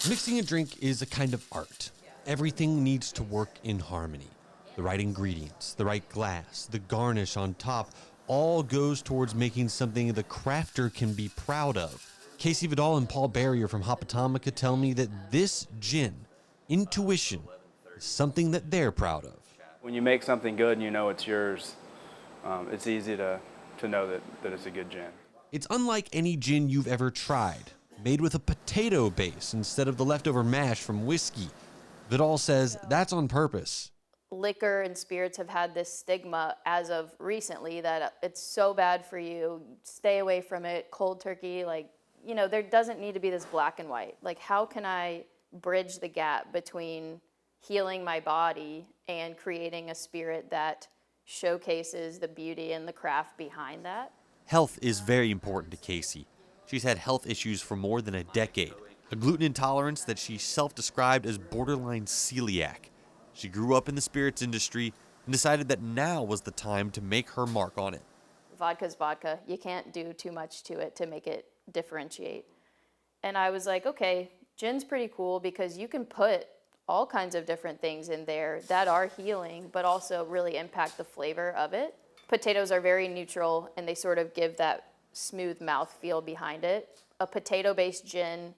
Mixing a drink is a kind of art. Everything needs to work in harmony. The right ingredients, the right glass, the garnish on top, all goes towards making something the crafter can be proud of. Casey Vidal and Paul Barrier from Hop Atomica tell me that this gin, intuition, is something that they're proud of. When you make something good and you know it's yours, it's easy to know that it's a good gin. It's unlike any gin you've ever tried, made with a potato base instead of the leftover mash from whiskey. Vidal says that's on purpose. Liquor and spirits have had this stigma as of recently that it's so bad for you, stay away from it, cold turkey, there doesn't need to be this black and white. Like, how can I bridge the gap between healing my body and creating a spirit that showcases the beauty and the craft behind that? Health is very important to Casey. She's had health issues for more than a decade, a gluten intolerance that she self-described as borderline celiac. She grew up in the spirits industry and decided that now was the time to make her mark on it. Vodka's vodka. You can't do too much to it to make it differentiate. And I was like, okay, gin's pretty cool because you can put all kinds of different things in there that are healing, but also really impact the flavor of it. Potatoes are very neutral, and they sort of give that smooth mouthfeel behind it. A potato-based gin,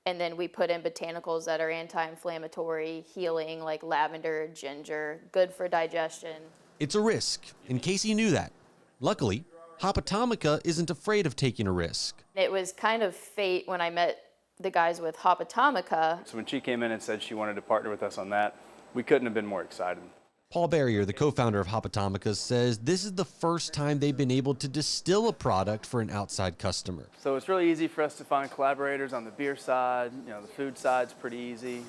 and then we put in botanicals that are anti-inflammatory, healing, like lavender, ginger, good for digestion. It's a risk, and Casey knew that. Luckily, Hop Atomica isn't afraid of taking a risk. It was kind of fate when I met the guys with Hop Atomica. So when she came in and said she wanted to partner with us on that, we couldn't have been more excited. Paul Barrier, the co-founder of Hop Atomica, says this is the first time they've been able to distill a product for an outside customer. So it's really easy for us to find collaborators on the beer side. The food side's pretty easy.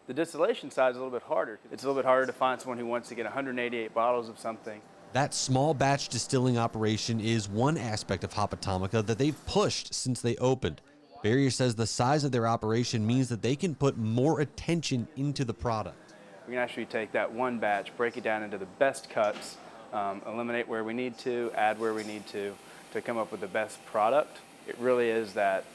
The distillation side is a little bit harder. It's a little bit harder to find someone who wants to get 188 bottles of something. That small batch distilling operation is one aspect of Hop Atomica that they've pushed since they opened. Barrier says the size of their operation means that they can put more attention into the product. We can actually take that one batch, break it down into the best cuts, eliminate where we need to, add where we need to come up with the best product. It really is that,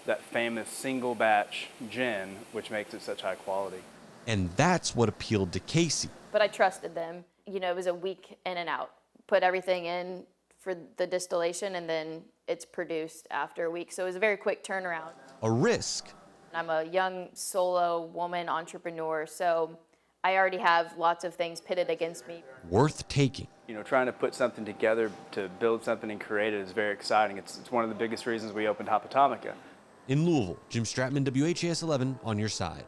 that famous single batch gin, which makes it such high quality. And that's what appealed to Casey. But I trusted them. It was a week in and out. Put everything in for the distillation, and then it's produced after a week. So it was a very quick turnaround. A risk. I'm a young solo woman entrepreneur, so I already have lots of things pitted against me. Worth taking. Trying to put something together to build something and create it is very exciting. It's one of the biggest reasons we opened Hop Atomica. In Louisville, Jim Stratman, WHAS 11, on your side.